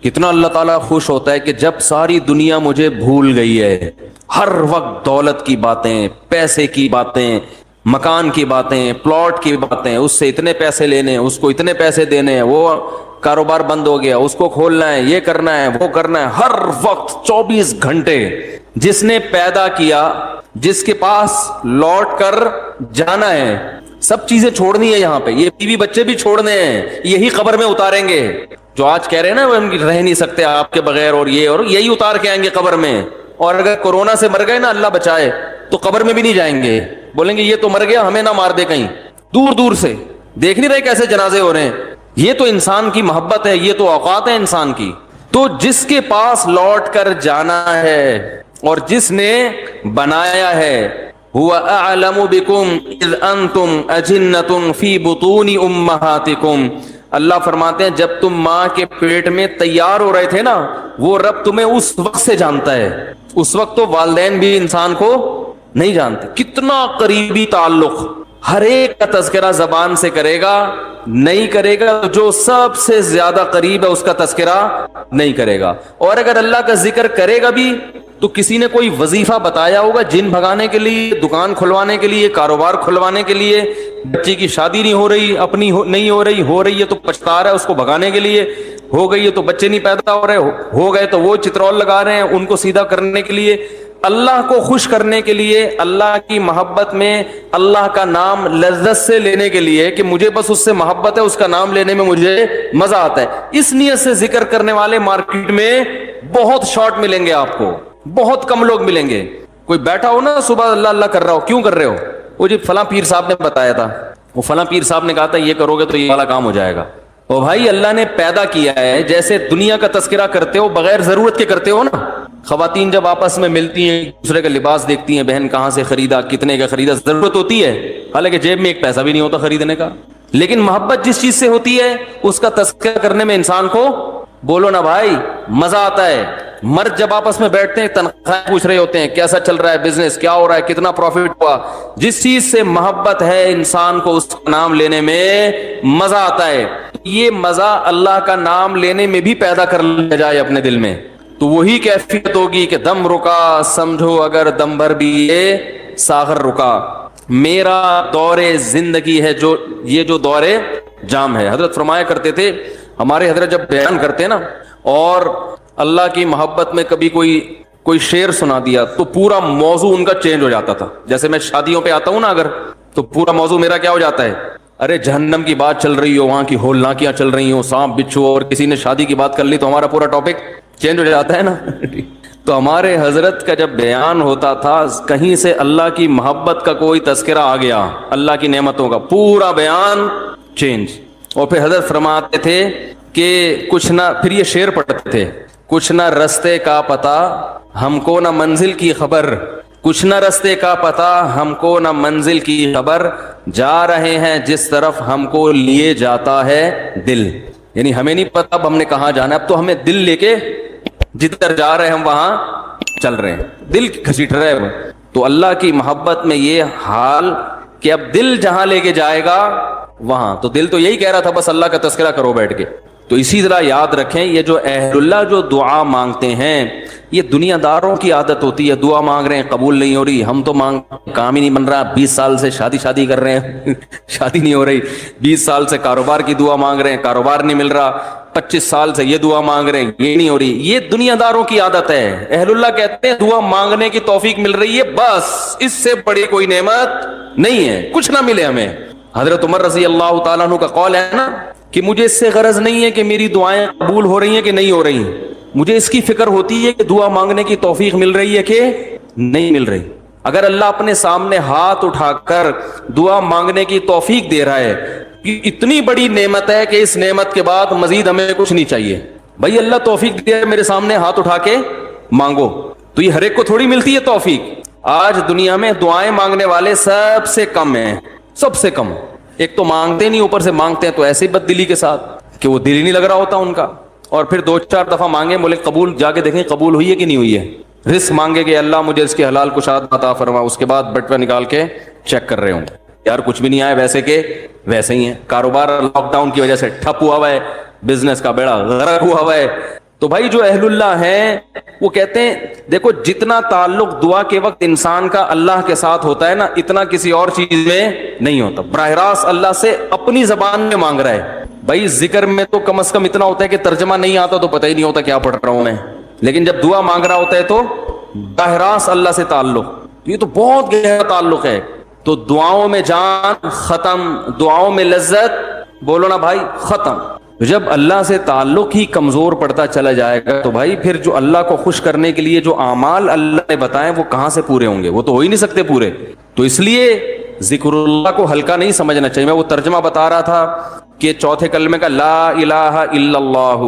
کتنا اللہ تعالیٰ خوش ہوتا ہے کہ جب ساری دنیا مجھے بھول گئی ہے، ہر وقت دولت کی باتیں، پیسے کی باتیں، مکان کی باتیں، پلاٹ کی باتیں، اس سے اتنے پیسے لینے، اس کو اتنے پیسے دینے ہیں، وہ کاروبار بند ہو گیا، اس کو کھولنا ہے، یہ کرنا ہے، وہ کرنا ہے، ہر وقت 24 گھنٹے جس نے پیدا کیا، جس کے پاس لوٹ کر جانا ہے، سب چیزیں چھوڑنی ہے یہاں پہ، یہ بیوی بچے بھی چھوڑنے ہیں، یہی قبر میں اتاریں گے، جو آج کہہ رہے ہیں نا وہ ہم رہ نہیں سکتے آپ کے بغیر، اور یہ اور یہی اتار کے آئیں گے قبر میں. اور اگر کورونا سے مر گئے نا، اللہ بچائے، تو قبر میں بھی نہیں جائیں گے، بولیں گے یہ تو مر گیا، ہمیں نہ مار دے کہیں. دور دور سے دیکھ نہیں رہے کیسے جنازے ہو رہے ہیں. یہ تو انسان کی محبت ہے، یہ تو اوقات ہے انسان کی. تو جس کے پاس لوٹ کر جانا ہے اور جس نے بنایا ہے، هو اعلم بكم اذ انتم اجنة في بطون امهاتكم، اللہ فرماتے ہیں جب تم ماں کے پیٹ میں تیار ہو رہے تھے نا، وہ رب تمہیں اس وقت سے جانتا ہے. اس وقت تو والدین بھی انسان کو نہیں جانتے. کتنا قریبی تعلق، ہر ایک کا تذکرہ زبان سے کرے گا، نہیں کرے گا جو سب سے زیادہ قریب ہے اس کا تذکرہ نہیں کرے گا. اور اگر اللہ کا ذکر کرے گا بھی تو کسی نے کوئی وظیفہ بتایا ہوگا جن بھگانے کے لیے، دکان کھلوانے کے لیے، کاروبار کھلوانے کے لیے، بچی کی شادی نہیں ہو رہی، اپنی نہیں ہو رہی ہے تو پچھتا رہا ہے اس کو بھگانے کے لیے، ہو گئی ہے تو بچے نہیں پیدا ہو رہے، ہو گئے تو وہ چترول لگا رہے ہیں ان کو سیدھا کرنے کے لیے، اللہ کو خوش کرنے کے لیے، اللہ کی محبت میں اللہ کا نام لذت سے لینے کے لیے کہ مجھے بس اس سے محبت ہے، اس کا نام لینے میں مجھے مزہ آتا ہے. اس نیت سے ذکر کرنے والے مارکیٹ میں بہت شارٹ ملیں گے آپ کو، بہت کم لوگ ملیں گے. کوئی بیٹھا ہو نا صبح اللہ اللہ کر رہا ہو، کیوں کر رہے ہو؟ وہ جی فلاں پیر صاحب نے بتایا تھا، وہ فلاں پیر صاحب نے کہا تھا یہ کرو گے تو یہ والا کام ہو جائے گا. او بھائی اللہ نے پیدا کیا ہے، جیسے دنیا کا تذکرہ کرتے ہو بغیر ضرورت کے کرتے ہو نا. خواتین جب آپس میں ملتی ہیں دوسرے کا لباس دیکھتی ہیں، بہن کہاں سے خریدا، کتنے کا خریدا، ضرورت ہوتی ہے، حالانکہ جیب میں ایک پیسہ بھی نہیں ہوتا خریدنے کا. لیکن محبت جس چیز سے ہوتی ہے اس کا تذکرہ کرنے میں انسان کو، بولو نا بھائی، مزہ آتا ہے. مرد جب آپس میں بیٹھتے ہیں تنخواہ پوچھ رہے ہوتے ہیں، کیسا چل رہا ہے بزنس، کیا ہو رہا ہے، کتنا پروفٹ ہوا. جس چیز سے محبت ہے انسان کو اس کا نام لینے میں مزہ آتا ہے. یہ مزہ اللہ کا نام لینے میں بھی پیدا کر لیا جائے اپنے دل میں تو وہی کیفیت ہوگی کہ دم رکا سمجھو اگر دم بھر بھی یہ ساغر رکا. میرا دور زندگی ہے جو یہ جو دور جام ہے. حضرت فرمایا کرتے تھے، ہمارے حضرت جب بیان کرتے نا اور اللہ کی محبت میں کبھی کوئی شعر سنا دیا تو پورا موضوع ان کا چینج ہو جاتا تھا. جیسے میں شادیوں پہ آتا ہوں نا اگر، تو پورا موضوع میرا کیا ہو جاتا ہے، ارے جہنم کی بات چل رہی ہو، وہاں کی ہولناکیاں چل رہی ہوں، سانپ بچھو، اور کسی نے شادی کی بات کر لی تو ہمارا پورا ٹاپک چینج ہو جاتا ہے نا. تو ہمارے حضرت کا جب بیان ہوتا تھا کہیں سے اللہ کی محبت کا کوئی تذکرہ آ گیا، اللہ کی نعمتوں کا، پورا بیان چینج. اور پھر حضرت فرماتے تھے کہ کچھ نہ، پھر یہ شعر پڑھتے تھے، کچھ نہ رستے کا پتہ ہم کو نہ منزل کی خبر، کچھ نہ رستے کا پتہ ہم کو نہ منزل کی خبر، جا رہے ہیں جس طرف ہم کو لیے جاتا ہے دل. یعنی ہمیں نہیں پتا اب ہم نے کہاں جانا ہے، اب تو ہمیں دل لے کے جدھر جا رہے ہیں ہم وہاں چل رہے ہیں، دل گھسیٹ رہے ہیں. تو اللہ کی محبت میں یہ حال کہ اب دل جہاں لے کے جائے گا وہاں، تو دل تو یہی کہہ رہا تھا بس اللہ کا تذکرہ کرو بیٹھ کے. تو اسی طرح یاد رکھیں یہ جو اہل اللہ جو دعا مانگتے ہیں، یہ دنیا داروں کی عادت ہوتی ہے. دعا مانگ رہے ہیں قبول نہیں ہو رہی، ہم تو کام ہی نہیں بن رہا، 20 سال سے شادی کر رہے ہیں شادی نہیں ہو رہی، 20 سال سے کاروبار کی دعا مانگ رہے ہیں، کاروبار نہیں مل رہا، 25 سال سے یہ دعا مانگ رہے ہیں، یہ نہیں ہو رہی. یہ دنیا داروں کی عادت ہے. اہل اللہ کہتے ہیں دعا مانگنے کی توفیق مل رہی ہے، بس اس سے بڑی کوئی نعمت نہیں ہے، کچھ نہ ملے ہمیں. حضرت عمر رضی اللہ تعالیٰ عنہ کا قول ہے نا کہ مجھے اس سے غرض نہیں ہے کہ میری دعائیں قبول ہو رہی ہیں کہ نہیں ہو رہی، مجھے اس کی فکر ہوتی ہے کہ دعا مانگنے کی توفیق مل رہی ہے کہ نہیں مل رہی. اگر اللہ اپنے سامنے ہاتھ اٹھا کر دعا مانگنے کی توفیق دے رہا ہے، کہ اتنی بڑی نعمت ہے کہ اس نعمت کے بعد مزید ہمیں کچھ نہیں چاہیے. بھائی اللہ توفیق دے میرے سامنے ہاتھ اٹھا کے مانگو، تو یہ ہر ایک کو تھوڑی ملتی ہے توفیق. آج دنیا میں دعائیں مانگنے والے سب سے کم ہیں، سب سے کم. ایک تو مانگتے نہیں، اوپر سے مانگتے ہیں تو ایسے بد دلی کے ساتھ کہ وہ دل ہی نہیں لگ رہا ہوتا ان کا. اور پھر 2-4 دفعہ مانگے، بولے قبول، جا کے دیکھیں قبول ہوئی ہے کہ نہیں ہوئی ہے. رزق مانگے کہ اللہ مجھے اس کے حلال کشاد عطا فرما، اس کے بعد بٹوا نکال کے چیک کر رہے ہوں یار کچھ بھی نہیں آیا، ویسے کہ ویسے ہی ہیں. کاروبار لاک ڈاؤن کی وجہ سے ٹھپ ہوا ہے، بزنس کا بیڑا غرق ہوا ہے، تو بھائی جو اہل اللہ ہیں وہ کہتے ہیں دیکھو جتنا تعلق دعا کے وقت انسان کا اللہ کے ساتھ ہوتا ہے نا، اتنا کسی اور چیز میں نہیں ہوتا. براہ راست اللہ سے اپنی زبان میں مانگ رہا ہے. بھائی ذکر میں تو کم از کم اتنا ہوتا ہے کہ ترجمہ نہیں آتا تو پتہ ہی نہیں ہوتا کیا پڑھ رہا ہوں میں، لیکن جب دعا مانگ رہا ہوتا ہے تو براہ راست اللہ سے تعلق، یہ تو بہت گہرا تعلق ہے. تو دعاؤں میں جان ختم، دعاؤں میں لذت، بولو نا بھائی، ختم. جب اللہ سے تعلق ہی کمزور پڑتا چلا جائے گا تو بھائی پھر جو اللہ کو خوش کرنے کے لیے جو اعمال اللہ نے بتائے وہ کہاں سے پورے ہوں گے؟ وہ تو ہو ہی نہیں سکتے پورے. تو اس لیے ذکر اللہ کو ہلکا نہیں سمجھنا چاہیے. میں وہ ترجمہ بتا رہا تھا کہ چوتھے کلمے کا لا الہ الا اللہ،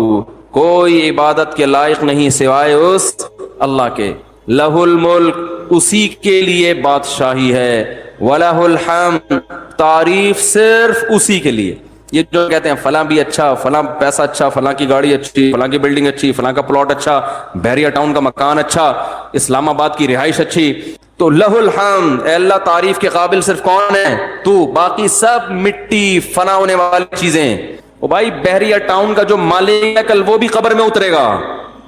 کوئی عبادت کے لائق نہیں سوائے اس اللہ کے. لہ الملک، اسی کے لیے بادشاہی ہے. وَلَهُ الْحَمْدُ، تعریف صرف اسی کے لیے. یہ جو کہتے ہیں فلاں بھی اچھا، فلاں پیسہ اچھا، فلاں کی گاڑی اچھی، فلاں کی بلڈنگ اچھی، فلاں کا پلاٹ اچھا، بحریہ ٹاؤن کا مکان اچھا، اسلام آباد کی رہائش اچھی، تو لہ الحمد، اے اللہ تعریف کے قابل صرف کون ہے؟ تو. باقی سب مٹی، فنا ہونے والی چیزیں. او بھائی بحریہ ٹاؤن کا جو مالک ہے کل وہ بھی قبر میں اترے گا.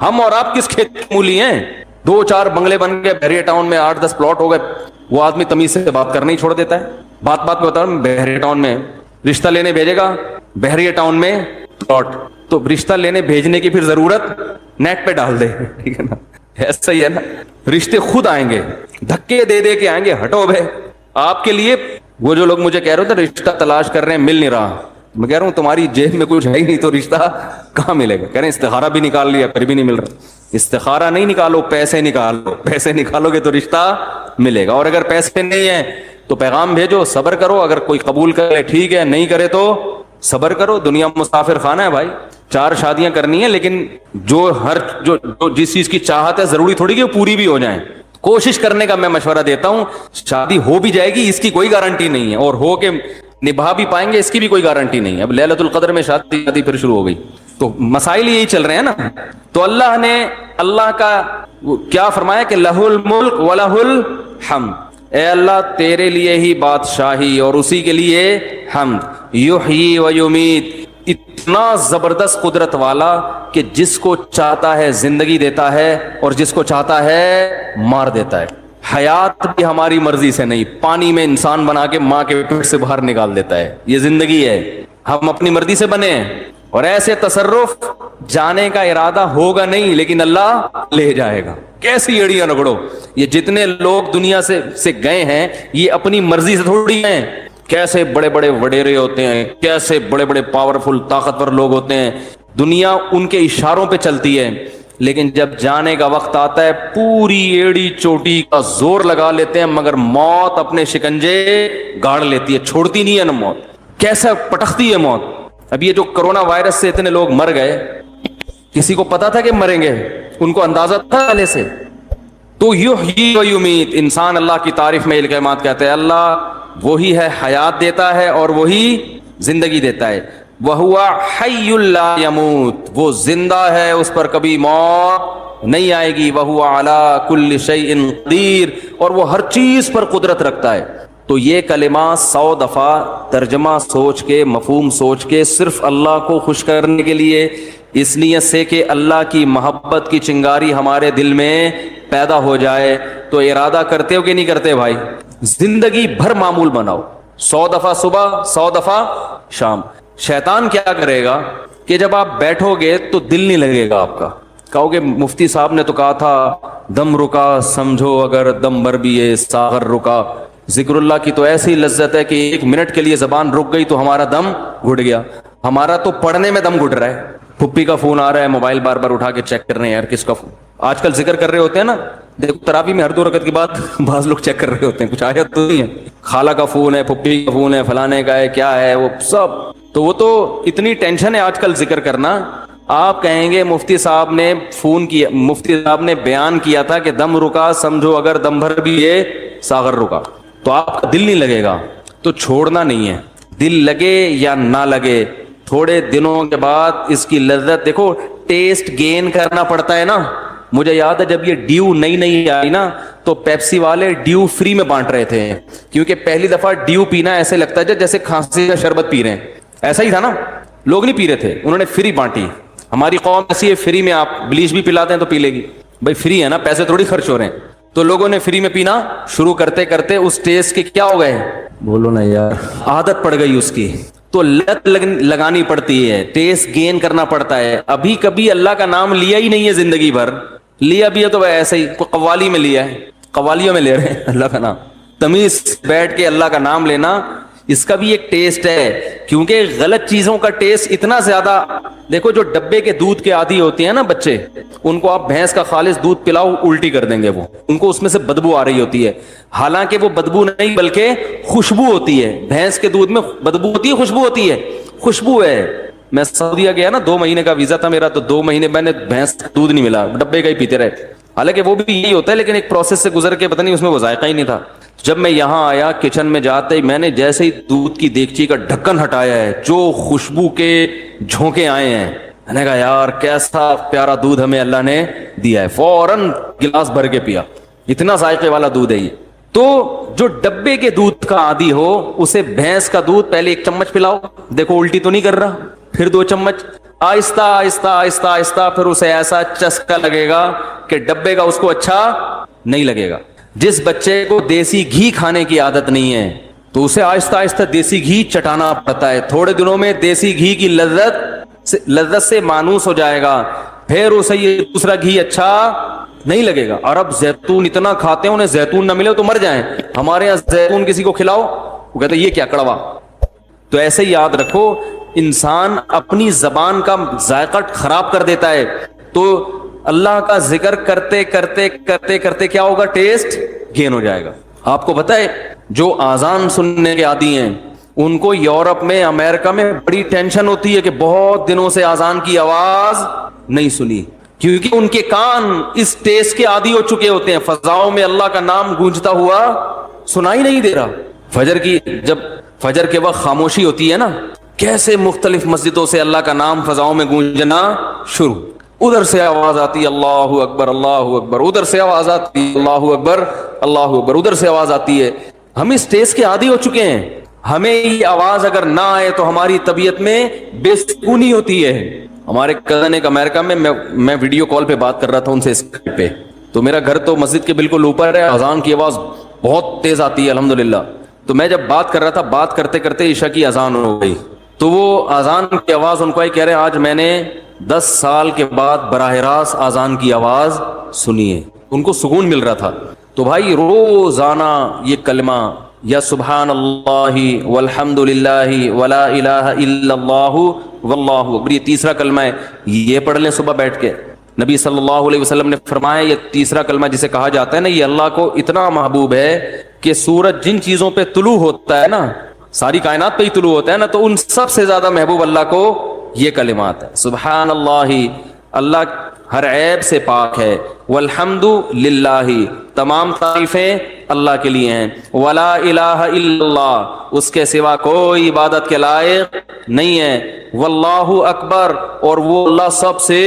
ہم اور آپ کس کھیت کی مولی ہیں؟ 2-4 بنگلے بن گئے بحریہ ٹاؤن میں، 8-10 پلاٹ ہو گئے، وہ آدمی تمیز سے بات کرنا ہی چھوڑ دیتا ہے. بات میں بتا رہا ہوں، بحریہ ٹاؤن میں رشتہ لینے بھیجے گا، بحریہ ٹاؤن میں پلاٹ، تو رشتہ لینے بھیجنے کی پھر ضرورت نیٹ پہ ڈال دے، ٹھیک ہے نا؟ ایسا ہی ہے نا، رشتے خود آئیں گے، دھکے دے دے کے آئیں گے. ہٹو بھائی. آپ کے لیے وہ جو لوگ مجھے کہہ رہے تھے رشتہ تلاش کر رہے ہیں مل نہیں رہا، میں کہہ رہا ہوں تمہاری جیب میں کچھ ہے ہی نہیں تو رشتہ کہاں ملے گا؟ کہہ رہے ہیں استخارہ بھی نکال لیا پھر بھی نہیں مل رہا. استخارہ نہیں نکالو، پیسے نکالو، پیسے نکالو گے تو رشتہ ملے گا. اور اگر پیسے نہیں ہیں تو پیغام بھیجو، صبر کرو، اگر کوئی قبول کرے ٹھیک ہے، نہیں کرے تو صبر کرو. دنیا مسافر خانہ ہے بھائی. 4 شادیاں کرنی ہیں، لیکن جو جس چیز کی چاہت ہے ضروری تھوڑی کہ وہ پوری بھی ہو جائیں. کوشش کرنے کا میں مشورہ دیتا ہوں. شادی ہو بھی جائے گی اس کی کوئی گارنٹی نہیں ہے، اور ہو کے نبھا بھی پائیں گے اس کی بھی کوئی گارنٹی نہیں ہے. اب لیلۃ القدر میں شادی پھر شروع ہو گئی، تو مسائل یہی چل رہے ہیں نا. تو اللہ نے اللہ کا کیا فرمایا کہ لہ الملک ولہ الحمد، اے اللہ تیرے لیے ہی بادشاہی اور اسی کے لیے حمد. یحیی و یمیت، اتنا زبردست قدرت والا کہ جس کو چاہتا ہے زندگی دیتا ہے اور جس کو چاہتا ہے مار دیتا ہے. حیات بھی ہماری مرضی سے نہیں، پانی میں انسان بنا کے ماں کے پیٹ سے باہر نکال دیتا ہے. یہ زندگی ہے، ہم اپنی مرضی سے بنے ہیں. اور ایسے تصرف جانے کا ارادہ ہوگا نہیں لیکن اللہ لے جائے گا. کیسی ایڑیاں رگڑو، یہ جتنے لوگ دنیا سے گئے ہیں یہ اپنی مرضی سے تھوڑی ہیں. کیسے بڑے بڑے وڈیرے ہوتے ہیں، کیسے بڑے بڑے پاورفل طاقتور لوگ ہوتے ہیں، دنیا ان کے اشاروں پہ چلتی ہے. لیکن جب جانے کا وقت آتا ہے پوری ایڑی چوٹی کا زور لگا لیتے ہیں، مگر موت اپنے شکنجے گاڑ لیتی ہے، چھوڑتی نہیں ہے نا موت. کیسا پٹکتی ہے موت. اب یہ جو کرونا وائرس سے اتنے لوگ مر گئے، کسی کو پتا تھا کہ مریں گے؟ ان کو اندازہ تھا پہلے سے؟ تو یحیی و یمیت، انسان اللہ کی تعریف میں یہ کلمات کہتے ہیں. اللہ وہی ہے حیات دیتا ہے اور وہی زندگی دیتا ہے. وَهُوَ حَيٌّ لَا يَمُوتُ، وہ زندہ ہے، اس پر کبھی موت نہیں آئے گی. وَهُوَ عَلَى كُلِّ شَيْءٍ قَدِيرٌ، اور وہ ہر چیز پر قدرت رکھتا ہے. تو یہ کلمات 100 دفعہ ترجمہ سوچ کے، مفہوم سوچ کے، صرف اللہ کو خوش کرنے کے لیے، اس نیت سے کہ اللہ کی محبت کی چنگاری ہمارے دل میں پیدا ہو جائے. تو ارادہ کرتے ہو کہ نہیں کرتے بھائی؟ زندگی بھر معمول بناؤ، 100 دفعہ صبح، 100 دفعہ شام. شیطان کیا کرے گا کہ جب آپ بیٹھو گے تو دل نہیں لگے گا آپ کا. کہو گے مفتی صاحب نے تو کہا تھا دم رکا سمجھو اگر دم بھر بھی ہے ساغر رکا. ذکر اللہ کی تو ایسی لذت ہے کہ 1 منٹ کے لیے زبان رک گئی تو ہمارا دم گھٹ گیا. ہمارا تو پڑھنے میں دم گھٹ رہا ہے. پھپھی کا فون آ رہا ہے، موبائل بار بار اٹھا کے چیک کر رہے ہیں، یار کس کا فون. آج کل ذکر کر رہے ہوتے ہیں نا، دیکھو تراویح میں ہر 2 رکعت کے بعد بعض لوگ چیک کر رہے ہوتے ہیں، کچھ آیت تو نہیں ہے. خالہ کا فون ہے، پھپھی کا فون ہے، فلانے کا ہے، کیا ہے وہ سب. تو وہ تو اتنی ٹینشن ہے آج کل ذکر کرنا. آپ کہیں گے مفتی صاحب نے فون کیا، مفتی صاحب نے بیان کیا تھا کہ دم رکا سمجھو اگر دم بھر بھی یہ ساغر رکا، تو آپ کا دل نہیں لگے گا. تو چھوڑنا نہیں ہے، دل لگے یا نہ لگے، تھوڑے دنوں کے بعد اس کی لذت دیکھو. ٹیسٹ گین کرنا پڑتا ہے نا. مجھے یاد ہے جب یہ ڈیو نئی آئی نا تو پیپسی والے ڈیو فری میں بانٹ رہے تھے، کیونکہ پہلی دفعہ ڈیو پینا ایسے لگتا ہے جیسے کھانسی کا شربت پی رہے ہیں. ایسا ہی تھا نا، لوگ نہیں پی رہے تھے، انہوں نے فری بانٹی. ہماری قوم ایسی ہے، فری میں آپ بلیچ بھی پلاتے ہیں تو پی لے گی، بھائی فری ہے نا، پیسے تھوڑی خرچ ہو رہے ہیں. تو لوگوں نے فری میں پینا شروع کرتے کرتے اس ٹیسٹ کے کیا ہو گئے، بولو نا یار، عادت پڑ گئی اس کی. تو لت لگانی پڑتی ہے، ٹیسٹ گین کرنا پڑتا ہے. ابھی کبھی اللہ کا نام لیا ہی نہیں ہے زندگی بھر، لیا بھی ہے تو ایسے ہی قوالی میں لیا ہے، قوالیوں میں لے رہے ہیں اللہ کا نام. تمیز بیٹھ کے اللہ کا نام لینا، اس کا بھی ایک ٹیسٹ ہے. کیونکہ غلط چیزوں کا ٹیسٹ اتنا زیادہ، دیکھو جو ڈبے کے دودھ کے عادی ہوتے ہیں نا بچے، ان کو آپ بھینس کا خالص دودھ پلاؤ الٹی کر دیں گے، وہ ان کو اس میں سے بدبو آ رہی ہوتی ہے. حالانکہ وہ بدبو نہیں بلکہ خوشبو ہوتی ہے. بھینس کے دودھ میں بدبو ہوتی ہے، خوشبو ہوتی ہے، خوشبو ہے. میں سعودیہ گیا نا، 2 مہینے کا ویزا تھا میرا، تو 2 مہینے میں نے بھینس کا دودھ نہیں ملا، ڈبے کا ہی پیتے رہے. حالانکہ وہ بھی یہی ہوتا ہے، لیکن ایک پروسیس سے گزر کے پتہ نہیں اس میں وہ ذائقہ ہی نہیں تھا. جب میں یہاں آیا کچن میں جاتے ہی میں نے جیسے ہی دودھ کی دیگچی کا ڈھکن ہٹایا ہے، جو خوشبو کے جھونکے آئے ہیں، میں نے کہا یار کیسا پیارا دودھ ہمیں اللہ نے دیا ہے. فوراً گلاس بھر کے پیا، اتنا ذائقے والا دودھ ہے یہ. تو جو ڈبے کے دودھ کا عادی ہو اسے بھینس کا دودھ پہلے 1 چمچ پلاؤ، دیکھو الٹی تو نہیں کر رہا، پھر 2 چمچ، آہستہ آہستہ آہستہ آہستہ، پھر اسے ایسا چسکا لگے گا کہ ڈبے کا اس کو اچھا نہیں لگے گا. جس بچے کو دیسی گھی کھانے کی عادت نہیں ہے تو اسے آہستہ آہستہ دیسی گھی چٹانا پڑتا ہے. تھوڑے دنوں میں دیسی گھی کی لذت سے مانوس ہو جائے گا، پھر اسے یہ دوسرا گھی اچھا نہیں لگے گا. عرب زیتون اتنا کھاتے ہیں، انہیں زیتون نہ ملے تو مر جائیں. ہمارے یہاں زیتون کسی کو کھلاؤ وہ کہتے ہیں یہ کیا کڑوا. تو ایسے ہی یاد رکھو، انسان اپنی زبان کا ذائقہ خراب کر دیتا ہے. تو اللہ کا ذکر کرتے کرتے کرتے کرتے کیا ہوگا، ٹیسٹ گین ہو جائے گا. آپ کو پتہ ہے جو آزان سننے کے عادی ہیں ان کو یورپ میں، امریکہ میں بڑی ٹینشن ہوتی ہے کہ بہت دنوں سے آزان کی آواز نہیں سنی، کیونکہ ان کے کان اس ٹیسٹ کے عادی ہو چکے ہوتے ہیں. فضاؤں میں اللہ کا نام گونجتا ہوا سنائی نہیں دے رہا. جب فجر کے وقت خاموشی ہوتی ہے نا، کیسے مختلف مسجدوں سے اللہ کا نام فضاؤں میں گونجنا شروع، ادھر سے آواز آتی اللہ اکبر اللہ اکبر، ادھر سے آواز آتی اللہ اکبر اللہ اکبر، ادھر سے آواز آتی ہے. ہم اس ٹیسٹ کے عادی ہو چکے ہیں. ہمیں یہ آواز اگر نہ آئے تو ہماری طبیعت میں بے سکونی ہوتی ہے. ہمارے کزن ایک امریکہ میں ویڈیو کال پہ بات کر رہا تھا ان سے اسکائپ پہ، تو میرا گھر تو مسجد کے بالکل اوپر ہے، اذان کی آواز بہت تیز آتی ہے الحمدللہ. تو میں جب بات کر رہا تھا، بات کرتے کرتے عشاء کی اذان ہو گئی، تو وہ اذان کی آواز ان کو آئی، کہہ رہے ہیں آج میں نے 10 سال کے بعد براہ راست اذان کی آواز سنی ہے. ان کو سکون مل رہا تھا. تو بھائی روزانہ یہ کلمہ یا سبحان اللہ والحمد للہ ولا الہ الا اللہ واللہ اکبر، یہ تیسرا کلمہ ہے، یہ پڑھ لیں صبح بیٹھ کے. نبی صلی اللہ علیہ وسلم نے فرمایا یہ تیسرا کلمہ جسے کہا جاتا ہے نا، یہ اللہ کو اتنا محبوب ہے کہ سورج جن چیزوں پہ طلوع ہوتا ہے نا، ساری کائنات پہ ہی طلوع ہوتا ہے نا، تو ان سب سے زیادہ محبوب اللہ کو یہ کلمات ہے. سبحان اللہ، اللہ ہر عیب سے پاک ہے. والحمد للہ، تمام تعریفیں اللہ کے لیے ہیں. ولا الہ الا اللہ، اس کے سوا کوئی عبادت کے لائق نہیں ہے. واللہ اکبر، اور وہ اللہ سب سے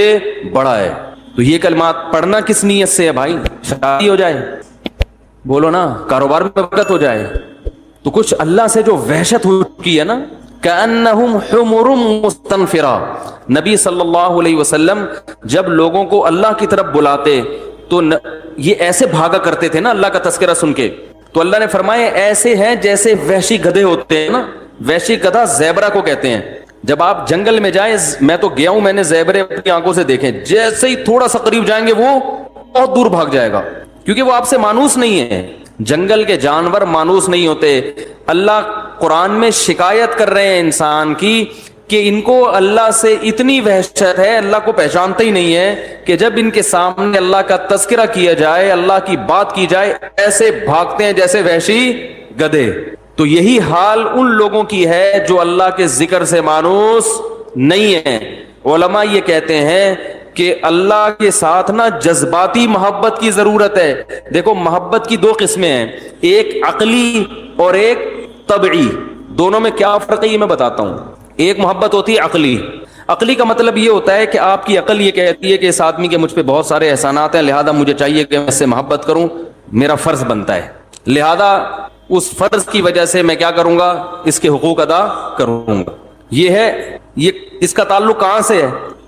بڑا ہے. تو یہ کلمات پڑھنا کس نیت سے ہے بھائی؟ شادی ہو جائے، بولو نا، کاروبار میں برکت ہو جائے. تو کچھ اللہ سے جو وحشت ہو چکی ہے نا، کأنہم حمر مستنفرہ. نبی صلی اللہ علیہ وسلم جب لوگوں کو اللہ کی طرف بلاتے تو یہ ایسے بھاگا کرتے تھے نا اللہ کا تذکرہ سن کے. تو اللہ نے فرمایا ایسے ہیں جیسے وحشی گدھے ہوتے ہیں نا. وحشی گدھا زیبرا کو کہتے ہیں. جب آپ جنگل میں جائیں، میں تو گیا ہوں، میں نے زیبرے اپنی آنکھوں سے دیکھے، جیسے ہی تھوڑا سا قریب جائیں گے وہ بہت دور بھاگ جائے گا، کیونکہ وہ آپ سے مانوس نہیں ہے. جنگل کے جانور مانوس نہیں ہوتے. اللہ قرآن میں شکایت کر رہے ہیں انسان کی کہ ان کو اللہ سے اتنی وحشت ہے، اللہ کو پہچانتے ہی نہیں ہے کہ جب ان کے سامنے اللہ کا تذکرہ کیا جائے، اللہ کی بات کی جائے، ایسے بھاگتے ہیں جیسے وحشی گدھے. تو یہی حال ان لوگوں کی ہے جو اللہ کے ذکر سے مانوس نہیں ہے. علماء یہ کہتے ہیں کہ اللہ کے ساتھ نا جذباتی محبت کی ضرورت ہے. دیکھو محبت کی 2 قسمیں ہیں، ایک عقلی اور ایک طبعی. دونوں میں کیا فرق ہے یہ میں بتاتا ہوں. ایک محبت ہوتی ہے عقلی. عقلی کا مطلب یہ ہوتا ہے کہ آپ کی عقل یہ کہتی ہے کہ اس آدمی کے مجھ پہ بہت سارے احسانات ہیں، لہذا مجھے چاہیے کہ میں اس سے محبت کروں، میرا فرض بنتا ہے، لہذا اس فرض کی وجہ سے میں کیا کروں گا، اس کے حقوق ادا کروں گا. یہ ہے، یہ اس کا تعلق کہاں سے ہے؟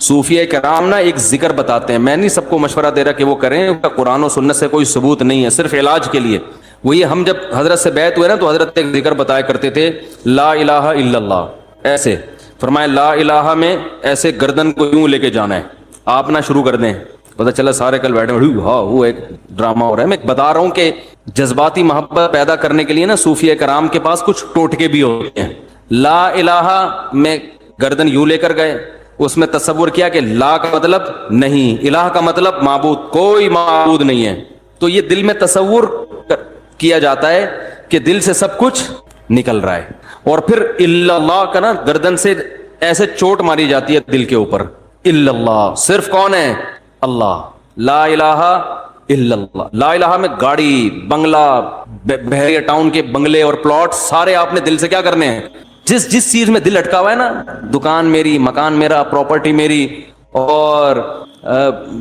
صوفیہ کرام نا ایک ذکر بتاتے ہیں, میں نہیں سب کو مشورہ دے رہا کہ وہ کریں, قرآن و سنت سے کوئی ثبوت نہیں ہے, صرف علاج کے لیے. وہ یہ, ہم جب حضرت سے بیعت ہوئے نا تو حضرت ایک ذکر بتایا کرتے تھے, لا الہ الا اللہ. ایسے فرمایا لا الہ میں ایسے گردن کو یوں لے کے جانا ہے, آپ نہ شروع کر دیں. پتہ چلا سارے کل بیٹھے ہاں وہ ایک ڈرامہ ہو رہا ہے. میں بتا رہا ہوں کہ جذباتی محبت پیدا کرنے کے لیے نا صوفیہ کرام کے پاس کچھ ٹوٹکے بھی ہوتے ہیں. لا الہ میں گردن یوں لے کر گئے, اس میں تصور کیا کہ لا کا مطلب نہیں, الہ کا مطلب معبود, کوئی معبود نہیں ہے. تو یہ دل میں تصور کیا جاتا ہے کہ دل سے سب کچھ نکل رہا ہے, اور پھر الا اللہ کا نا گردن سے ایسے چوٹ ماری جاتی ہے دل کے اوپر. الا اللہ صرف کون ہے؟ اللہ. لا الہ الا اللہ. لا الہ میں گاڑی, بنگلہ, بحریہ ٹاؤن کے بنگلے اور پلاٹ سارے آپ نے دل سے کیا کرنے ہیں, جس چیز میں دل اٹکا ہوا ہے نا, دکان میری, مکان میرا, پراپرٹی میری, اور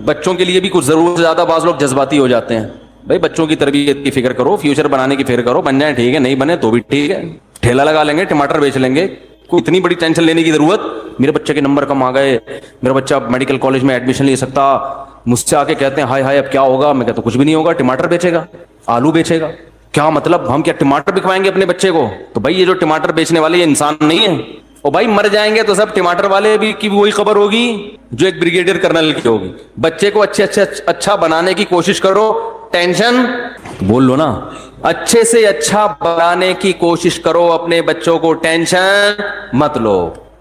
بچوں کے لیے بھی کچھ ضرورت سے زیادہ بعض لوگ جذباتی ہو جاتے ہیں. بھائی بچوں کی تربیت کی فکر کرو, فیوچر بنانے کی فکر کرو, بن جائیں ٹھیک ہے, نہیں بنے تو بھی ٹھیک ہے, ٹھیلا لگا لیں گے, ٹماٹر بیچ لیں گے, کوئی اتنی بڑی ٹینشن لینے کی ضرورت. میرے بچے کے نمبر کم آ گئے, میرا بچہ میڈیکل کالج میں ایڈمیشن لے سکتا, مجھ سے آ کے کہتے ہیں ہائے ہائے اب کیا ہوگا, میں کہتا ہوں کچھ بھی نہیں ہوگا, ٹماٹر بیچے گا, آلو بیچے گا. کیا مطلب ہم کیا ٹماٹر بکوائیں گے اپنے بچے کو؟ تو بھائی یہ جو ٹماٹر بیچنے والے یہ انسان نہیں ہے, اور بھائی مر جائیں گے تو سب ٹماٹر والے بھی کی وہی خبر ہوگی جو ایک بریگیڈیئر کرنل کی ہوگی. بچے کو اچھا بنانے کی کوشش کرو, ٹینشن بول لو نا, اچھے سے اچھا بنانے کی کوشش کرو اپنے بچوں کو, ٹینشن مت لو.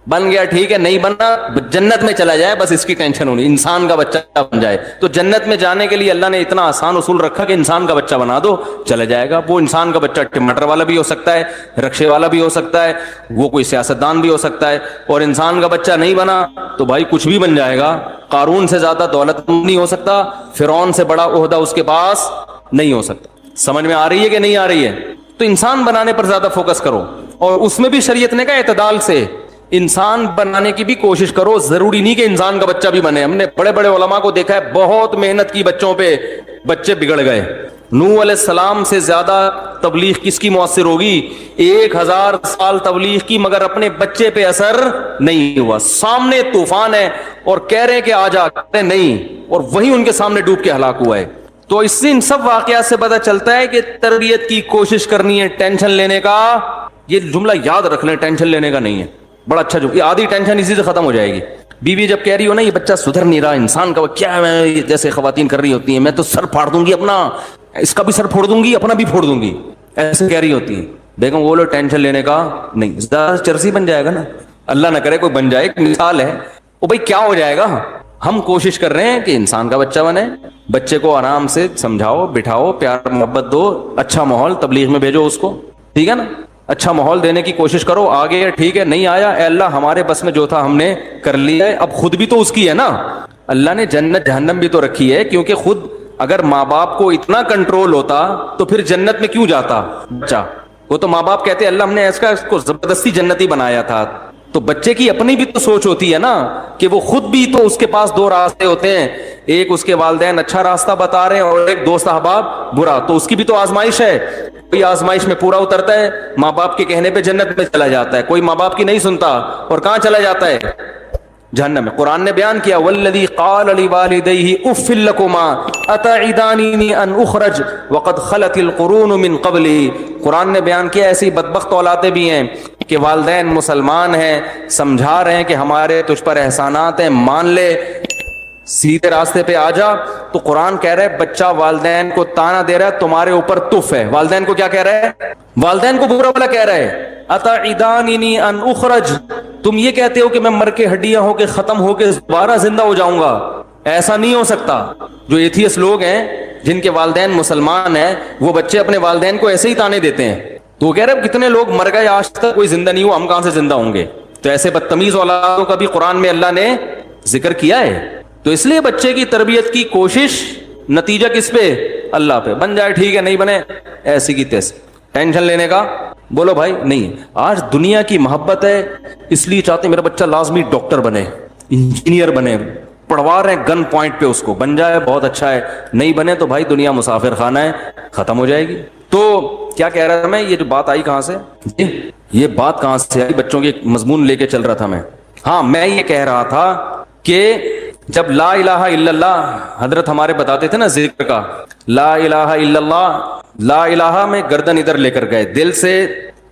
بن گیا ٹھیک ہے, نہیں بنا جنت میں چلا جائے, بس اس کی ٹینشن ہونی, انسان کا بچہ بن جائے. تو جنت میں جانے کے لیے اللہ نے اتنا آسان اصول رکھا کہ انسان کا بچہ بنا دو, چلا جائے گا. وہ انسان کا بچہ ٹماٹر والا بھی ہو سکتا ہے, رکشے والا بھی ہو سکتا ہے, وہ کوئی سیاستدان بھی ہو سکتا ہے. اور انسان کا بچہ نہیں بنا تو بھائی کچھ بھی بن جائے گا. قارون سے زیادہ دولت نہیں ہو سکتا, فرعون سے بڑا عہدہ اس کے پاس نہیں ہو سکتا. سمجھ میں آ رہی ہے کہ نہیں آ رہی ہے؟ تو انسان بنانے پر زیادہ فوکس کرو, اور اس میں بھی شریعت نے کہا اعتدال سے انسان بنانے کی بھی کوشش کرو. ضروری نہیں کہ انسان کا بچہ بھی بنے. ہم نے بڑے بڑے علماء کو دیکھا ہے بہت محنت کی بچوں پہ, بچے بگڑ گئے. نوح علیہ السلام سے زیادہ تبلیغ کس کی مؤثر ہوگی؟ 1000 سال تبلیغ کی, مگر اپنے بچے پہ اثر نہیں ہوا. سامنے طوفان ہے اور کہہ رہے ہیں کہ آ جا, کہتے نہیں, اور وہی ان کے سامنے ڈوب کے ہلاک ہوا ہے. تو اس سے ان سب واقعات سے پتہ چلتا ہے کہ تربیت کی کوشش کرنی ہے, ٹینشن لینے کا, یہ جملہ یاد رکھ لیں, ٹینشن لینے کا نہیں ہے. بڑا اچھا جو آدھی ٹینشن اسی سے ختم ہو جائے گی. بیوی جب کہہ رہی ہو نا یہ بچہ سدھر نہیں رہا, انسان کا کیا ہے, جیسے خواتین کر رہی ہوتی ہیں, میں تو سر پھاڑ دوں گی اپنا, اس کا بھی سر پھوڑ دوں گی, اپنا بھی پھوڑ دوں گی, ایسے کہہ رہی ہوتی ہے. بیگم وہ لوگ ٹینشن لینے کا نہیں, زیادہ چرسی بن جائے گا نا, اللہ نہ کرے کوئی بن جائے. ایک مثال ہے, وہ بھائی کیا ہو جائے گا, ہم کوشش کر رہے ہیں کہ انسان کا بچہ بنے. بچے کو آرام سے سمجھاؤ, بٹھاؤ, پیار محبت دو, اچھا ماحول تبلیغ میں بھیجو اس کو, ٹھیک ہے نا, اچھا ماحول دینے کی کوشش کرو. آگے ٹھیک ہے نہیں آیا, اے اللہ ہمارے بس میں جو تھا ہم نے کر لیا ہے, اب خود بھی تو اس کی ہے نا. اللہ نے جنت جہنم بھی تو رکھی ہے, کیونکہ خود اگر ماں باپ کو اتنا کنٹرول ہوتا تو پھر جنت میں کیوں جاتا بچہ؟ وہ تو ماں باپ کہتے اللہ ہم نے اس کو زبردستی جنتی بنایا تھا. تو بچے کی اپنی بھی تو سوچ ہوتی ہے نا کہ وہ خود بھی تو, اس کے پاس 2 راستے ہوتے ہیں, ایک اس کے والدین اچھا راستہ بتا رہے ہیں اور ایک دوست احباب برا, تو اس کی بھی تو آزمائش ہے. کوئی آزمائش میں پورا اترتا ہے, ماں باپ کے کہنے پہ جنت میں چلا جاتا ہے, کوئی ماں باپ کی نہیں سنتا اور کہاں چلا جاتا ہے؟ جہنم میں. قرآن نے بیان کیا والذی قال لوالدیہ اف لکما اتعداننی ان اخرج وقد خلت القرون من قبلی. قرآن نے بیان کیا ایسی بدبخت اولادیں بھی ہیں کہ والدین مسلمان ہیں, سمجھا رہے ہیں کہ ہمارے تجھ پر احسانات ہیں, مان لے, سیدھے راستے پہ آ جا. تو قرآن کہہ رہا ہے بچہ والدین کو تانا دے رہا ہے تمہارے اوپر تف ہے. والدین کو کیا کہہ رہا ہے؟ والدین کو برا بلا کہہ رہا ہے. اتعداننی ان اخرج, تم یہ کہتے ہو کہ میں مر کے ہڈیاں ہو کے ختم ہو کے دوبارہ زندہ ہو جاؤں گا. ایسا نہیں ہو سکتا. جو ایتھیس لوگ ہیں جن کے والدین مسلمان ہیں, وہ بچے اپنے والدین کو ایسے ہی تانے دیتے ہیں. تو وہ کہہ رہے کتنے لوگ مر گئے آج تک کوئی زندہ نہیں ہوا, ہم کہاں سے زندہ ہوں گے؟ تو ایسے بدتمیز اولادوں کا بھی قرآن میں اللہ نے ذکر کیا ہے. تو اس لیے بچے کی تربیت کی کوشش, نتیجہ کس پہ؟ اللہ پہ. بن جائے ٹھیک ہے, نہیں بنے ایسی کی تیسی. ٹینشن لینے کا بولو بھائی نہیں. آج دنیا کی محبت ہے, اس لیے چاہتے میرا بچہ لازمی ڈاکٹر بنے, انجینئر بنے, پڑھوا رہے ہیں گن پوائنٹ پہ اس کو, بن جائے بہت اچھا ہے, نہیں بنے تو بھائی دنیا مسافر خانہ ہے, ختم ہو جائے گی. تو کیا کہہ رہا تھا میں, یہ جو بات آئی کہاں سے, یہ بات کہاں سے آئی؟ بچوں کے مضمون لے کے چل رہا تھا میں. ہاں میں یہ کہہ رہا تھا کہ جب لا الہ الا اللہ حضرت ہمارے بتاتے تھے نا ذکر کا، لا الہ الا اللہ، لا الہ میں گردن ادھر لے کر گئے، دل سے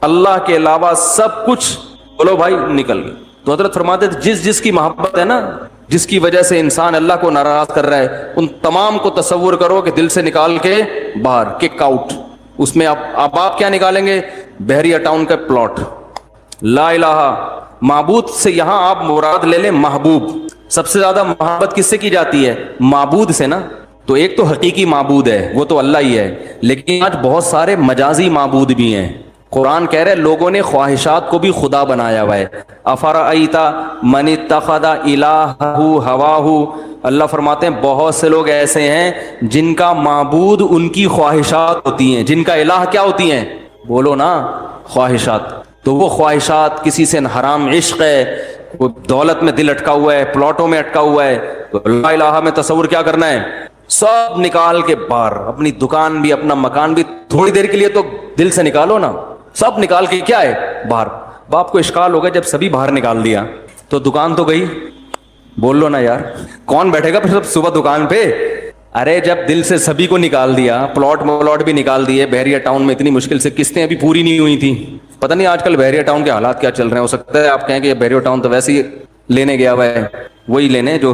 اللہ کے علاوہ سب کچھ بولو بھائی نکل گئے. تو حضرت فرماتے تھے جس کی محبت ہے نا، جس کی وجہ سے انسان اللہ کو ناراض کر رہا ہے، ان تمام کو تصور کرو کہ دل سے نکال کے باہر کک آؤٹ. اس میں آپ کیا نکالیں گے؟ بحریہ ٹاؤن کا پلاٹ. لا الہ معبود سے یہاں آپ مراد لے لیں محبوب. سب سے زیادہ محبت کس سے کی جاتی ہے؟ معبود سے نا. تو ایک تو حقیقی معبود ہے وہ تو اللہ ہی ہے، لیکن آج بہت سارے مجازی معبود بھی ہیں. قرآن کہہ رہے لوگوں نے خواہشات کو بھی خدا بنایا ہوا ہے. افرأیت من اتخذ الہہ ہواہ، اللہ فرماتے ہیں بہت سے لوگ ایسے ہیں جن کا معبود ان کی خواہشات ہوتی ہیں، جن کا الہ کیا ہوتی ہیں؟ بولو نا، خواہشات. تو وہ خواہشات کسی سے حرام عشق ہے، وہ دولت میں دل اٹکا ہوا ہے، پلاٹوں میں اٹکا ہوا ہے. تو لا الہ میں تصور کیا کرنا ہے؟ سب نکال کے باہر، اپنی دکان بھی اپنا مکان بھی تھوڑی دیر کے لیے تو دل سے نکالو نا، سب نکال کے کیا ہے؟ باہر. باپ کو اشکال ہوگا جب سبھی باہر نکال دیا تو دکان تو گئی. بول لو نا یار، کون بیٹھے گا پھر صبح دکان پہ؟ ارے جب دل سے سبھی کو نکال دیا، پلاٹ بھی نکال دیے. بحریہ ٹاؤن میں اتنی مشکل سے قسطیں ابھی پوری نہیں ہوئی تھی. پتہ نہیں آج کل بحریہ ٹاؤن کے حالات کیا چل رہے ہیں. ہو سکتا ہے آپ کہیں کہ بحریہ ٹاؤن تو ویسے ہی لینے گیا ہوا ہے، وہی لینے جو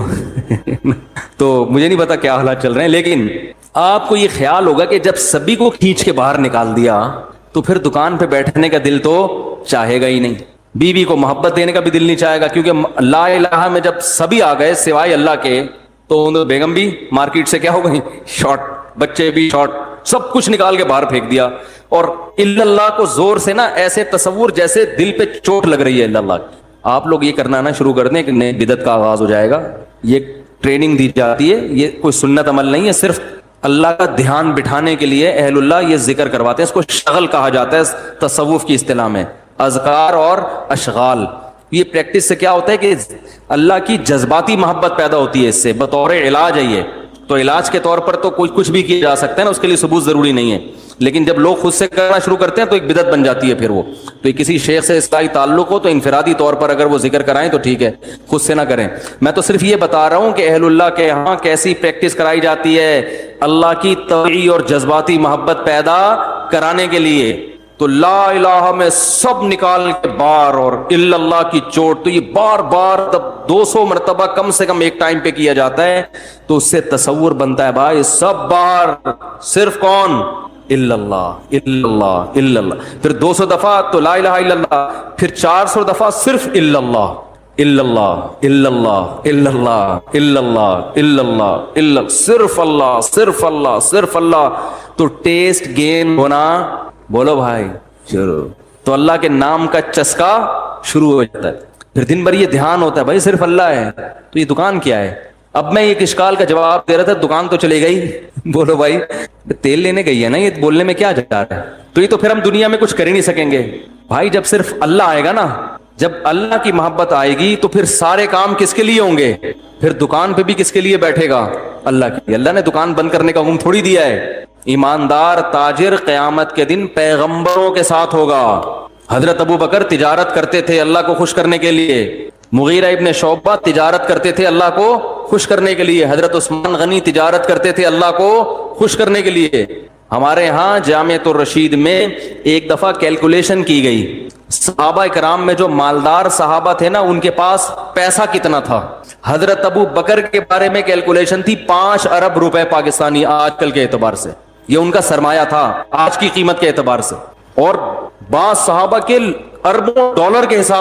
تو مجھے نہیں پتا کیا حالات چل رہے ہیں. لیکن آپ کو یہ خیال ہوگا کہ جب سبھی کو کھینچ کے باہر نکال دیا تو پھر دکان پہ بیٹھنے کا دل تو چاہے گا ہی نہیں. بیوی کو محبت دینے کا بھی دل نہیں چاہے گا، کیونکہ لا الہ میں جب سبھی آ گئے سوائے اللہ کے تو بیگم بھی مارکیٹ سے کیا ہو گئی؟ شارٹ. بچے بھی شارٹ، سب کچھ نکال کے باہر پھینک دیا. اور الا اللہ کو زور سے نا ایسے تصور جیسے دل پہ چوٹ لگ رہی ہے الا اللہ. آپ لوگ یہ کرنا نا شروع کر دیں کہ نئے بدعت کا آغاز ہو جائے گا. یہ ٹریننگ دی جاتی ہے، یہ کوئی سنت عمل نہیں ہے، صرف اللہ کا دھیان بٹھانے کے لیے اہل اللہ یہ ذکر کرواتے ہیں. اس کو شغل کہا جاتا ہے تصوف کی اصطلاح میں، اذکار اور اشغال. یہ پریکٹس سے کیا ہوتا ہے کہ اللہ کی جذباتی محبت پیدا ہوتی ہے. اس سے بطور علاج ہے یہ. تو علاج کے طور پر تو کچھ بھی کیا جا سکتا ہے نا، اس کے لیے ثبوت ضروری نہیں ہے. لیکن جب لوگ خود سے کرنا شروع کرتے ہیں تو ایک بدعت بن جاتی ہے پھر وہ. تو کسی شیخ سے اصلاحی تعلق ہو تو انفرادی طور پر اگر وہ ذکر کرائیں تو ٹھیک ہے، خود سے نہ کریں. میں تو صرف یہ بتا رہا ہوں کہ اہل اللہ کے یہاں کیسی پریکٹس کرائی جاتی ہے اللہ کی طبعی اور جذباتی محبت پیدا کرانے کے لیے. تو لا الہ میں سب نکال کے بار، اور الا اللہ کی چوٹ. تو یہ بار بار 200 مرتبہ کم سے کم ایک ٹائم پہ کیا جاتا ہے. تو اس سے تصور بنتا ہے بھائی سب بار، صرف کون؟ الا اللہ، الا اللہ، الا اللہ. پھر 200 دفعہ تو لا الہ الا اللہ، پھر 400 دفعہ صرف الا اللہ، الا اللہ، الا اللہ، الا اللہ، الا اللہ، الا اللہ، الا، صرف اللہ، صرف اللہ، صرف اللہ. تو ٹیسٹ گین ہونا، بولو بھائی، شروع. تو اللہ کے نام کا چسکا شروع ہو جاتا ہے. پھر دن بھر یہ دھیان ہوتا ہے بھائی صرف اللہ ہے، تو یہ دکان کیا ہے؟ اب میں ایک اشکال کا جواب دے رہا تھا، دکان تو چلے گئی. بولو بھائی، تیل لینے گئی ہے نا، یہ بولنے میں کیا جا رہا ہے؟ تو یہ تو پھر ہم دنیا میں کچھ کر ہی نہیں سکیں گے بھائی. جب صرف اللہ آئے گا نا، جب اللہ کی محبت آئے گی تو پھر سارے کام کس کے لیے ہوں گے؟ پھر دکان پہ بھی کس کے لیے بیٹھے گا؟ اللہ کی. اللہ نے دکان بند کرنے کا حکم تھوڑی دیا ہے. ایماندار تاجر قیامت کے دن پیغمبروں کے ساتھ ہوگا. حضرت ابو بکر تجارت کرتے تھے اللہ کو خوش کرنے کے لیے. مغیرہ ابن شعبہ تجارت کرتے تھے اللہ کو خوش کرنے کے لیے. حضرت عثمان غنی تجارت کرتے تھے اللہ کو خوش کرنے کے لیے. ہمارے ہاں جامعۃ الرشید میں ایک دفعہ کیلکولیشن کی گئی، صحابہ کرام میں جو مالدار صحابہ تھے نا ان کے پاس پیسہ کتنا تھا. حضرت ابو بکر کے بارے میں کیلکولیشن تھی 5 ارب روپے پاکستانی آج کل کے اعتبار سے. یہ ان کا سرمایہ تھا آج کی قیمت کے اعتبار سے. اور بعض صحابہ کے اربوں ڈالر کے حساب